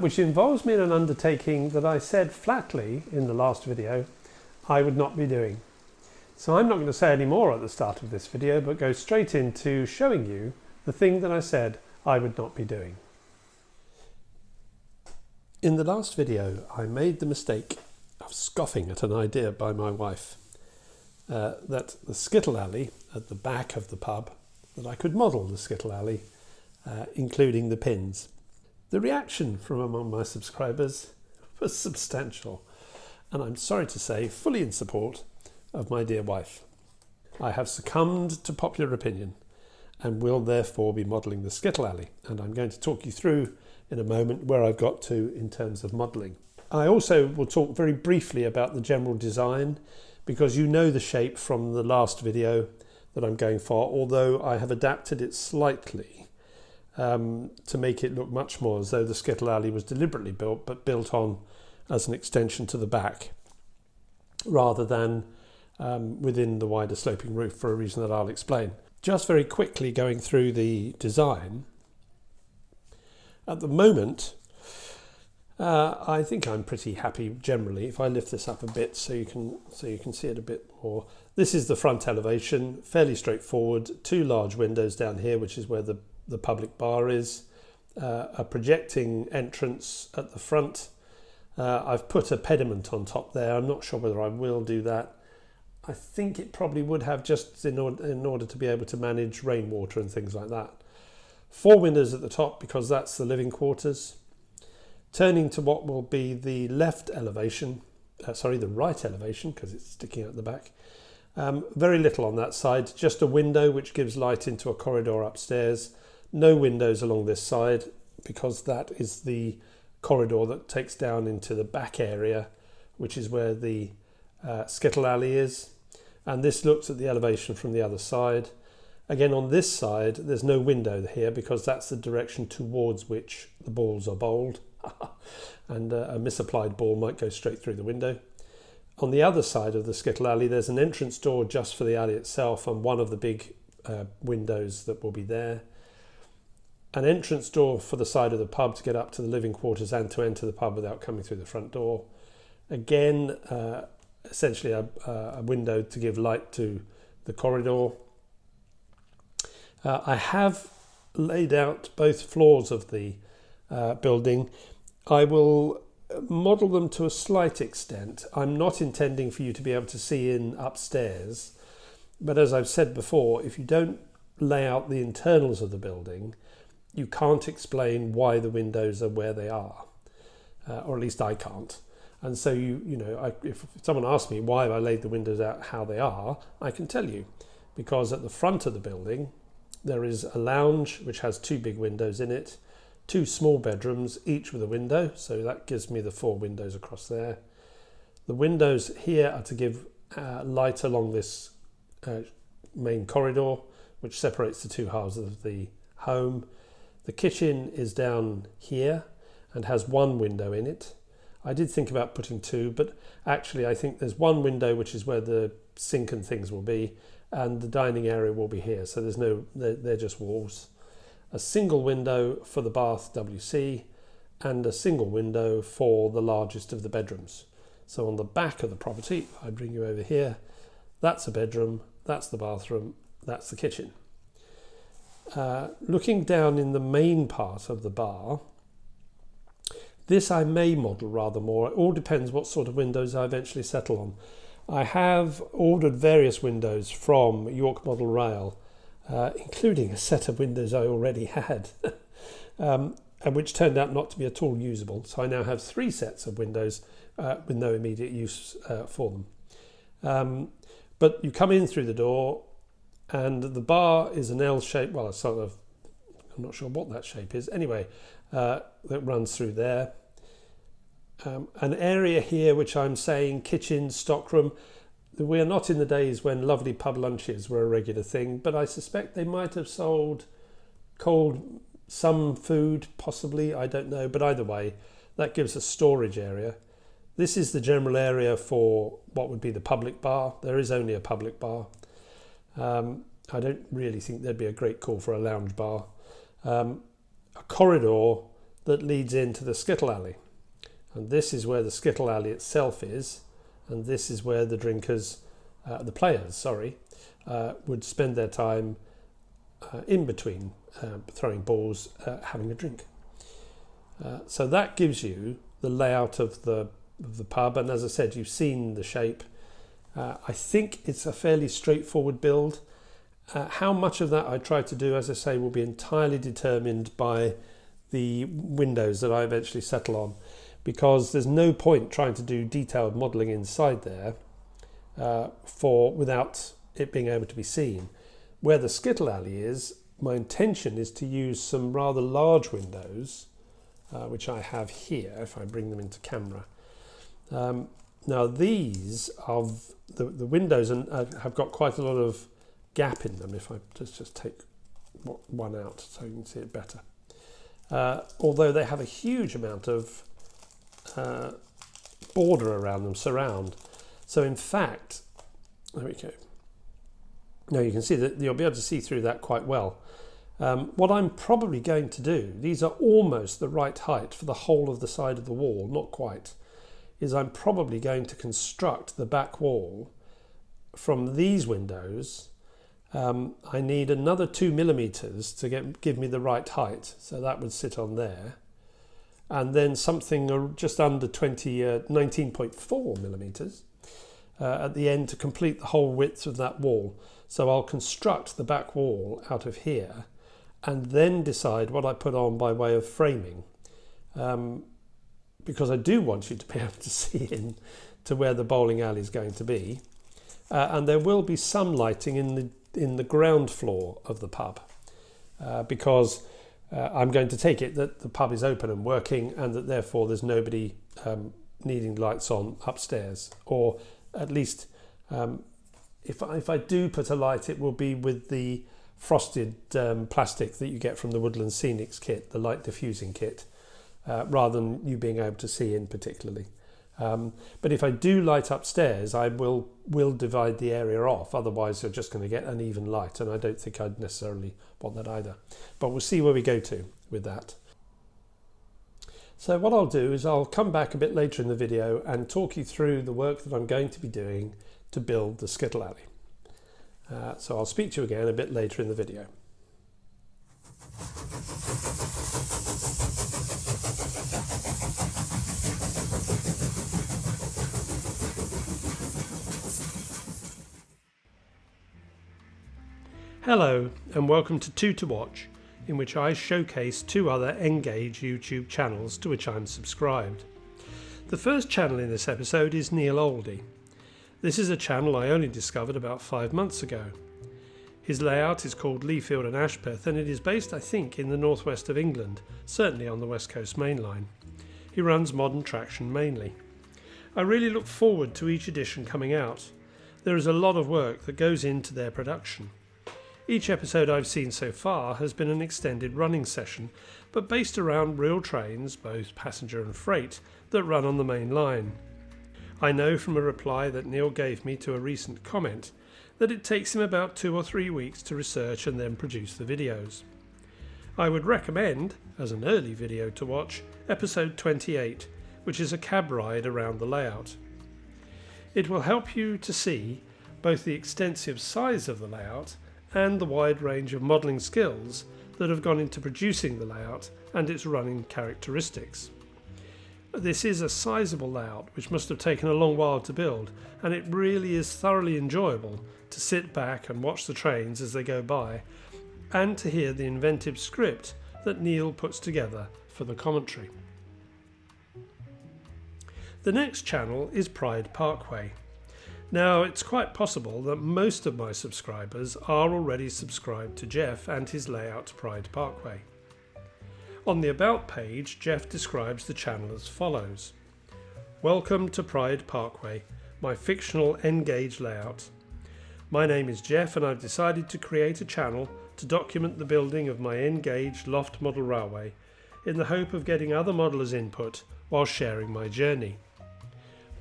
which involves me in an undertaking that I said flatly in the last video I would not be doing. So I'm not going to say any more at the start of this video, but go straight into showing you the thing that I said I would not be doing. In the last video, I made the mistake of scoffing at an idea by my wife that the Skittle Alley at the back of the pub, that I could model the Skittle Alley, including the pins. The reaction from among my subscribers was substantial, and I'm sorry to say fully in support of my dear wife. I have succumbed to popular opinion and will therefore be modelling the Skittle Alley, and I'm going to talk you through in a moment where I've got to in terms of modelling. I also will talk very briefly about the general design, because you know the shape from the last video that I'm going for, although I have adapted it slightly to make it look much more as though the Skittle Alley was deliberately built, but built on as an extension to the back rather than within the wider sloping roof, for a reason that I'll explain. Just very quickly going through the design. At the moment, I think I'm pretty happy generally. If I lift this up a bit so you can see it a bit more. This is the front elevation, fairly straightforward. Two large windows down here, which is where the public bar is. A projecting entrance at the front. I've put a pediment on top there. I'm not sure whether I will do that. I think it probably would have, just in order to be able to manage rainwater and things like that. 4 windows at the top because that's the living quarters. Turning to what will be the left elevation, the right elevation, because it's sticking out the back. Very little on that side, just a window which gives light into a corridor upstairs. No windows along this side because that is the corridor that takes down into the back area, which is where the Skittle Alley is. And this looks at the elevation from the other side. Again, on this side, there's no window here because that's the direction towards which the balls are bowled. And a misapplied ball might go straight through the window. On the other side of the Skittle Alley, there's an entrance door just for the alley itself and one of the big windows that will be there. An entrance door for the side of the pub to get up to the living quarters and to enter the pub without coming through the front door. Again, essentially a window to give light to the corridor. I have laid out both floors of the building. I will model them to a slight extent. I'm not intending for you to be able to see in upstairs, but as I've said before, if you don't lay out the internals of the building, you can't explain why the windows are where they are, or at least I can't. And so if someone asks me why I laid the windows out how they are, I can tell you, because at the front of the building there is a lounge which has 2 big windows in it, 2 small bedrooms, each with a window, so that gives me the 4 windows across there. The windows here are to give light along this main corridor, which separates the 2 halves of the home. The kitchen is down here and has 1 window in it. I did think about putting 2, but actually I think there's 1 window which is where the sink and things will be, and the dining area will be here, so they're just walls. A single window for the bath WC and a single window for the largest of the bedrooms. So on the back of the property, I bring you over here, that's a bedroom, that's the bathroom, that's the kitchen. Looking down in the main part of the bar, this I may model rather more. It all depends what sort of windows I eventually settle on. I have ordered various windows from York Model Rail, including a set of windows I already had, and which turned out not to be at all usable. So I now have 3 sets of windows with no immediate use for them. But you come in through the door, and the bar is an L shape. Well, I'm not sure what that shape is. Anyway, that runs through there. An area here which I'm saying kitchen, stockroom. We are not in the days when lovely pub lunches were a regular thing, but I suspect they might have sold some food, possibly, I don't know. But either way, that gives a storage area. This is the general area for what would be the public bar. There is only a public bar. I don't really think there'd be a great call for a lounge bar. A corridor that leads into the Skittle Alley. And this is where the Skittle Alley itself is, and this is where the players, would spend their time in between throwing balls, having a drink. So that gives you the layout of the pub, and as I said, you've seen the shape. I think it's a fairly straightforward build. How much of that I try to do, as I say, will be entirely determined by the windows that I eventually settle on, because there's no point trying to do detailed modelling inside there without it being able to be seen. Where the Skittle Alley is, my intention is to use some rather large windows, which I have here, if I bring them into camera. Now these are the windows have got quite a lot of gap in them. If I just take one out so you can see it better. Although they have a huge amount of border around them, surround. So in fact, there we go. Now you can see that you'll be able to see through that quite well. What I'm probably going to do, these are almost the right height for the whole of the side of the wall, not quite, is I'm probably going to construct the back wall from these windows. I need another 2 millimeters to give me the right height, so that would sit on there, and then something just under 19.4 millimeters at the end to complete the whole width of that wall. So I'll construct the back wall out of here and then decide what I put on by way of framing, because I do want you to be able to see in to where the bowling alley is going to be, and there will be some lighting in the ground floor of the pub, because I'm going to take it that the pub is open and working, and that therefore there's nobody needing lights on upstairs, or at least if I do put a light, it will be with the frosted plastic that you get from the Woodland Scenics kit, the light diffusing kit, rather than you being able to see in particularly. But if I do light upstairs, I will divide the area off, otherwise you're just going to get uneven light, and I don't think I'd necessarily want that either. But we'll see where we go to with that. So what I'll do is I'll come back a bit later in the video and talk you through the work that I'm going to be doing to build the Skittle Alley. So I'll speak to you again a bit later in the video. Hello and welcome to Two to Watch, in which I showcase two other Engage YouTube channels to which I'm subscribed. The first channel in this episode is Neil Oldie. This is a channel I only discovered about 5 months ago. His layout is called Leafield and Ashpeth, and it is based, I think, in the northwest of England, certainly on the West Coast Main Line. He runs modern traction mainly. I really look forward to each edition coming out. There is a lot of work that goes into their production. Each episode I've seen so far has been an extended running session, but based around real trains, both passenger and freight, that run on the main line. I know from a reply that Neil gave me to a recent comment that it takes him about 2 or 3 weeks to research and then produce the videos. I would recommend, as an early video to watch, episode 28, which is a cab ride around the layout. It will help you to see both the extensive size of the layout and the wide range of modelling skills that have gone into producing the layout and its running characteristics. This is a sizable layout which must have taken a long while to build, and it really is thoroughly enjoyable to sit back and watch the trains as they go by, and to hear the inventive script that Neil puts together for the commentary. The next channel is Pride Parkway. Now, it's quite possible that most of my subscribers are already subscribed to Jeff and his layout Pride Parkway. On the About page, Jeff describes the channel as follows. Welcome to Pride Parkway, my fictional Engage layout. My name is Jeff, and I've decided to create a channel to document the building of my Engage loft model railway in the hope of getting other modellers' input while sharing my journey.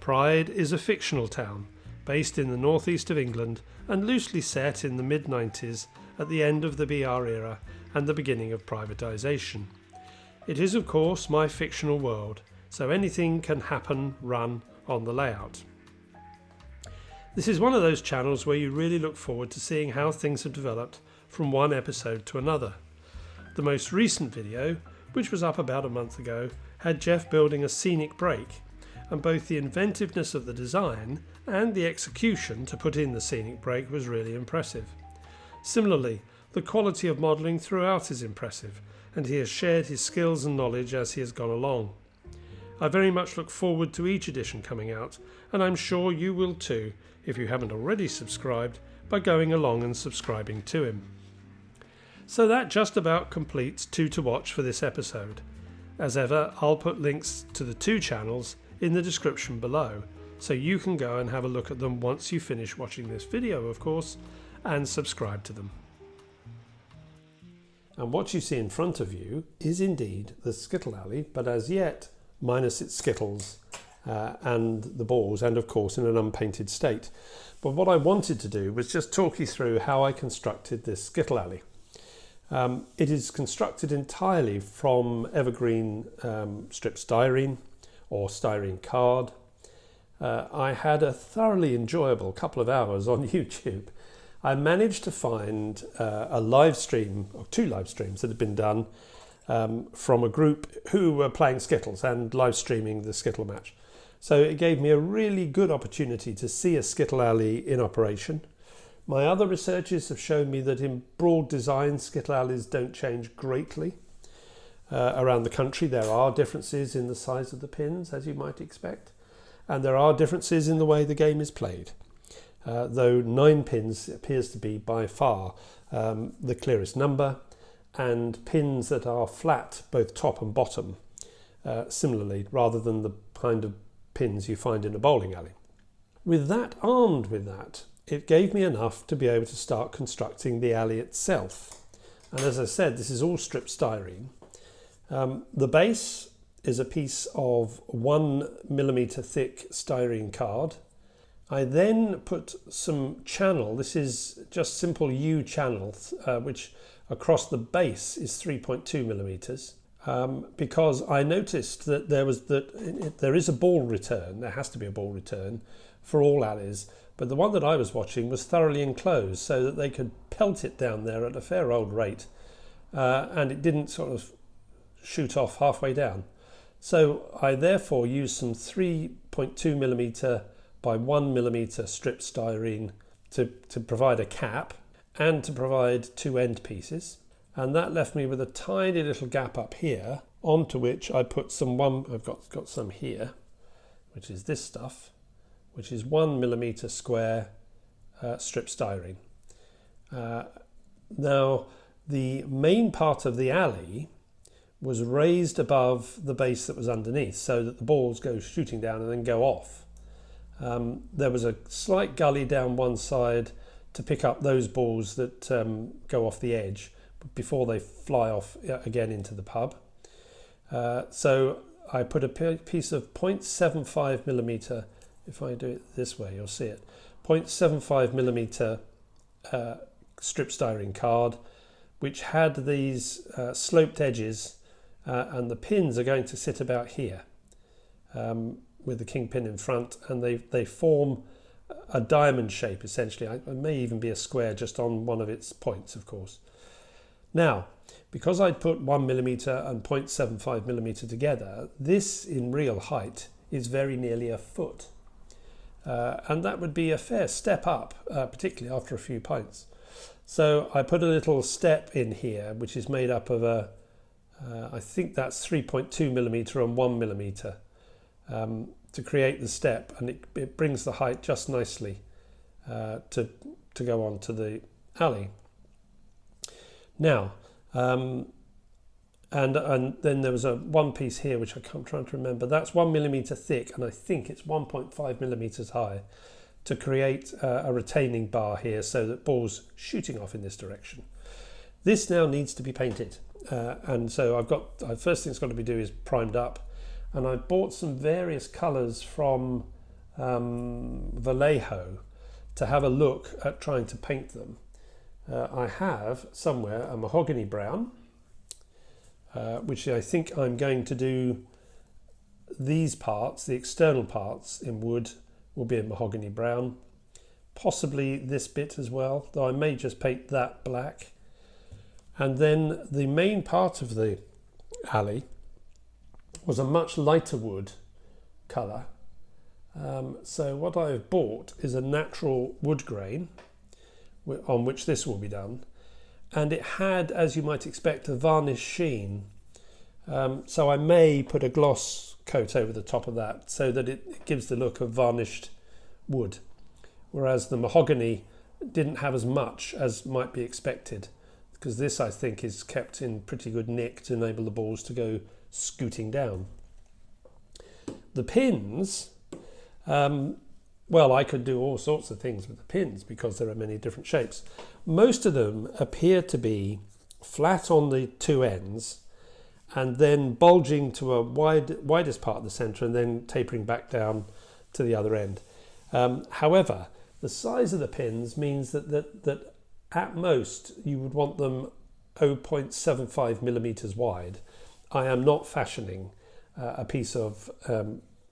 Pride is a fictional town based in the northeast of England and loosely set in the mid-90s at the end of the BR era and the beginning of privatisation. It is of course my fictional world, so anything can happen, run on the layout. This is one of those channels where you really look forward to seeing how things have developed from one episode to another. The most recent video, which was up about a month ago, had Jeff building a scenic break, and both the inventiveness of the design and the execution to put in the scenic break was really impressive. Similarly, the quality of modelling throughout is impressive, and he has shared his skills and knowledge as he has gone along. I very much look forward to each edition coming out, and I'm sure you will too if you haven't already subscribed by going along and subscribing to him. So that just about completes 2 to watch for this episode. As ever, I'll put links to the 2 channels in the description below, so you can go and have a look at them once you finish watching this video, of course, and subscribe to them. And what you see in front of you is indeed the Skittle Alley, but as yet minus its skittles and the balls, and of course in an unpainted state. But what I wanted to do was just talk you through how I constructed this Skittle Alley. It is constructed entirely from evergreen strip styrene or styrene card. I had a thoroughly enjoyable couple of hours on YouTube. I managed to find a live stream, or 2 live streams that had been done from a group who were playing Skittles and live streaming the Skittle match. So it gave me a really good opportunity to see a Skittle Alley in operation. My other researches have shown me that in broad design, Skittle Alleys don't change greatly. Around the country there are differences in the size of the pins, as you might expect, and there are differences in the way the game is played. Though 9 pins appears to be by far the clearest number, and pins that are flat, both top and bottom, similarly, rather than the kind of pins you find in a bowling alley. With that, armed with that, it gave me enough to be able to start constructing the alley itself. And as I said, this is all strip styrene. The base is a piece of 1mm thick styrene card. I then put some channel, this is just simple U channel, which across the base is 3.2mm, because I noticed that there is a ball return, there has to be a ball return for all alleys, but the one that I was watching was thoroughly enclosed so that they could pelt it down there at a fair old rate, and it didn't sort of shoot off halfway down. So I therefore used some 3.2mm by 1mm strip styrene to provide a cap and to provide 2 end pieces, and that left me with a tiny little gap up here, onto which I put I've got some here, which is this stuff, which is 1mm square strip styrene. Now the main part of the alley was raised above the base that was underneath, so that the balls go shooting down and then go off. There was a slight gully down one side to pick up those balls that go off the edge before they fly off again into the pub. So I put a piece of 0.75mm, if I do it this way you'll see it, 0.75mm strip styrene card, which had these sloped edges, and the pins are going to sit about here, with the kingpin in front, and they form a diamond shape essentially. It may even be a square just on one of its points, of course. Now, because I'd put 1mm and 0.75mm together, this in real height is very nearly a foot, and that would be a fair step up, particularly after a few pints. So I put a little step in here, which is made up of I think that's 3.2mm and 1mm. To create the step, and it brings the height just nicely to go on to the alley. Now, and then there was one piece here which I'm trying to remember. That's 1mm thick, and I think it's 1.5mm high, to create a retaining bar here so that balls shooting off in this direction. This now needs to be painted, and so first thing it's got to be do is primed up. And I bought some various colours from Vallejo to have a look at trying to paint them. I have somewhere a mahogany brown, which I think I'm going to do these parts, the external parts in wood, will be in mahogany brown. Possibly this bit as well, though I may just paint that black. And then the main part of the alley was a much lighter wood colour. So what I've bought is a natural wood grain on which this will be done. And it had, as you might expect, a varnish sheen. So I may put a gloss coat over the top of that so that it gives the look of varnished wood. Whereas the mahogany didn't have as much as might be expected, because this, I think, is kept in pretty good nick to enable the balls to go scooting down. The pins, well, I could do all sorts of things with the pins because there are many different shapes. Most of them appear to be flat on the two ends and then bulging to a widest part of the centre and then tapering back down to the other end. However, the size of the pins means that at most you would want them 0.75 millimetres wide. I am not fashioning a piece of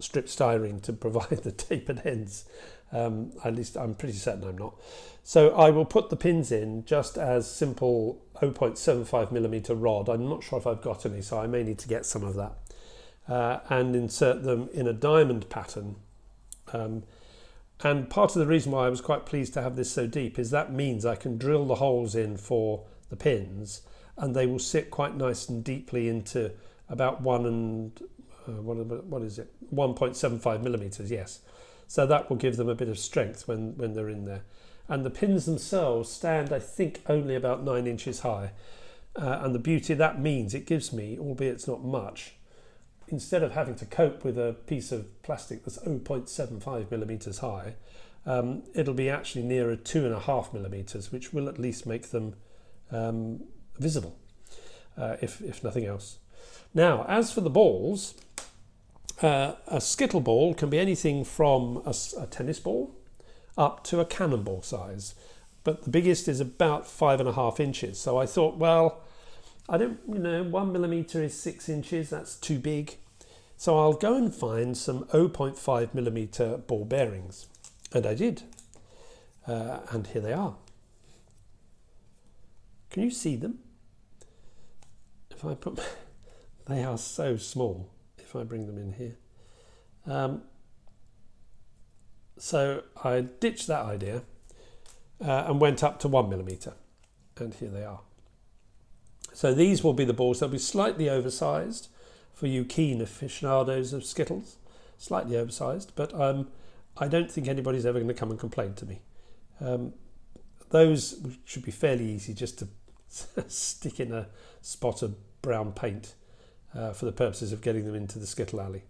strip styrene to provide the tapered ends. At least I'm pretty certain I'm not. So I will put the pins in just as simple 0.75 millimetre rod. I'm not sure if I've got any, so I may need to get some of that. And insert them in a diamond pattern. And part of the reason why I was quite pleased to have this so deep is that means I can drill the holes in for the pins and they will sit quite nice and deeply into about 1.75 millimetres, yes. So that will give them a bit of strength when they're in there. And the pins themselves stand, I think, only about 9 inches high. And the beauty that means it gives me, albeit it's not much, instead of having to cope with a piece of plastic that's 0.75 millimetres high, it'll be actually nearer 2.5 millimetres, which will at least make them visible, if nothing else. Now, as for the balls, a skittle ball can be anything from a tennis ball up to a cannonball size, but the biggest is about 5.5 inches. So I thought, well, I don't, 1 millimetre is 6 inches, that's too big. So I'll go and find some 0.5 millimetre ball bearings. And I did. And here they are. Can you see them? If I put, they are so small if I bring them in here. So I ditched that idea and went up to 1 millimetre. And here they are. So these will be the balls. They'll be slightly oversized for you keen aficionados of Skittles. Slightly oversized, but I don't think anybody's ever going to come and complain to me. Those should be fairly easy just to stick in a spot of brown paint for the purposes of getting them into the Skittle Alley.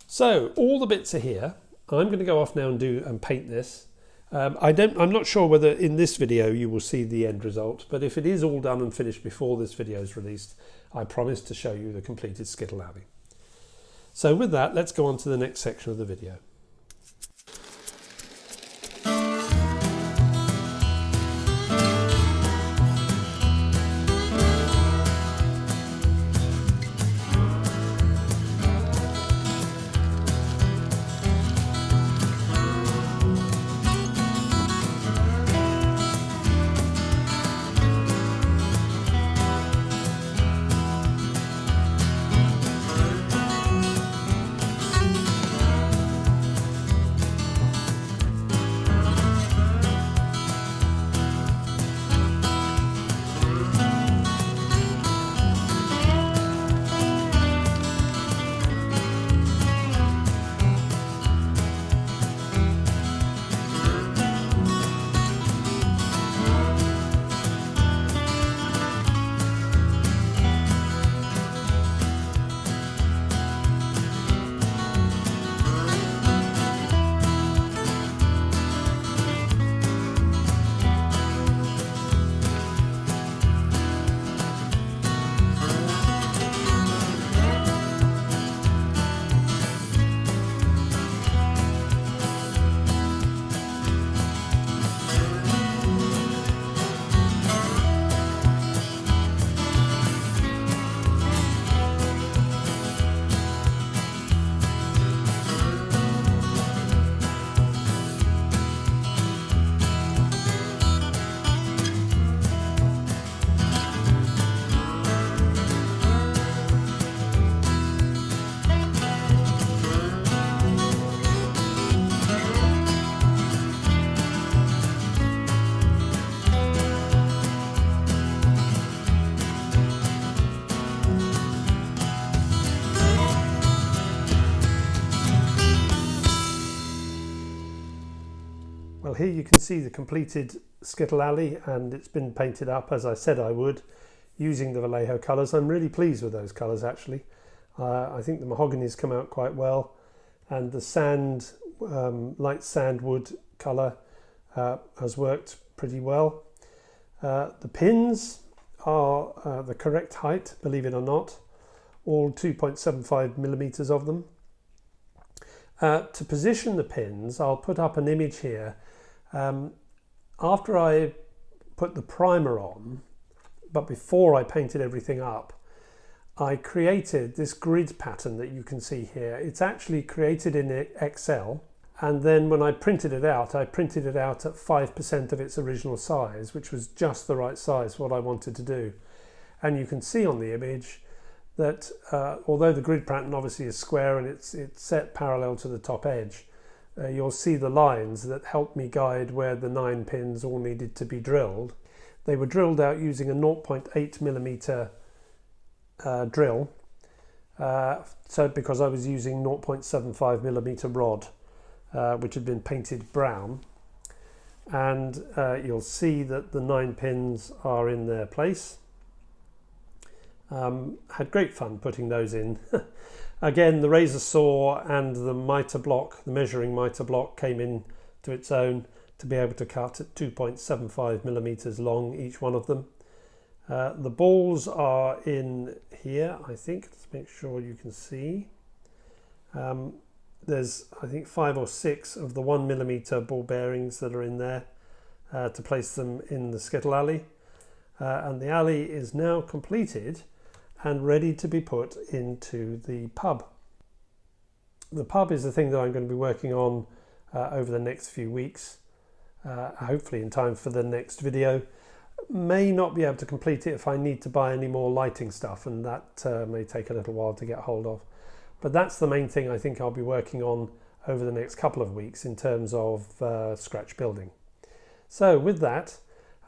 So all the bits are here. I'm going to go off now and paint this. I'm not sure whether in this video you will see the end result, but if it is all done and finished before this video is released, I promise to show you the completed Skittle Alley. So with that, let's go on to the next section of the video. Well, here you can see the completed Skittle Alley, and it's been painted up as I said I would, using the Vallejo colours. I'm really pleased with those colours actually. I think the mahogany's come out quite well, and the sand, light sandwood colour has worked pretty well. The pins are the correct height, believe it or not, all 2.75 millimeters of them. To position the pins, I'll put up an image here. After I put the primer on, but before I painted everything up, I created this grid pattern that you can see here. It's actually created in Excel, and then when I printed it out at 5% of its original size, which was just the right size for what I wanted to do. And you can see on the image that although the grid pattern obviously is square and it's set parallel to the top edge, you'll see the lines that help me guide where the 9 pins all needed to be drilled. They were drilled out using a 0.8 millimeter drill, so because I was using 0.75 millimeter rod, which had been painted brown, and you'll see that the 9 pins are in their place. Had great fun putting those in. Again, the razor saw and the mitre block, the measuring mitre block, came in to its own to be able to cut at 2.75 millimeters long, each one of them. The balls are in here, I think. Let's make sure you can see. There's, I think, 5 or 6 of the 1 millimeter ball bearings that are in there to place them in the Skittle Alley. And the alley is now completed and ready to be put into the pub. The pub is the thing that I'm going to be working on over the next few weeks, hopefully in time for the next video. May not be able to complete it if I need to buy any more lighting stuff, and that may take a little while to get hold of. But that's the main thing I think I'll be working on over the next couple of weeks in terms of scratch building. So with that,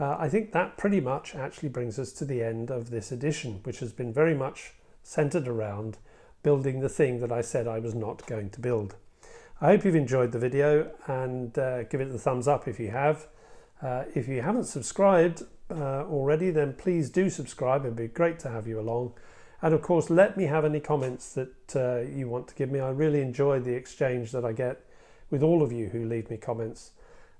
I think that pretty much actually brings us to the end of this edition, which has been very much centered around building the thing that I said I was not going to build. I hope you've enjoyed the video, and give it the thumbs up if you have. If you haven't subscribed already, then please do subscribe. It'd be great to have you along. And of course, let me have any comments that you want to give me. I really enjoy the exchange that I get with all of you who leave me comments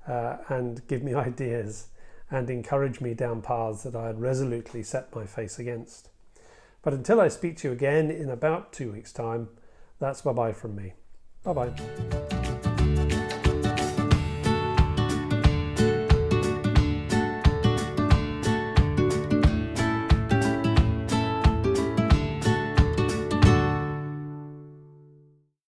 and give me ideas and encourage me down paths that I had resolutely set my face against. But until I speak to you again in about 2 weeks' time, that's bye-bye from me. Bye-bye.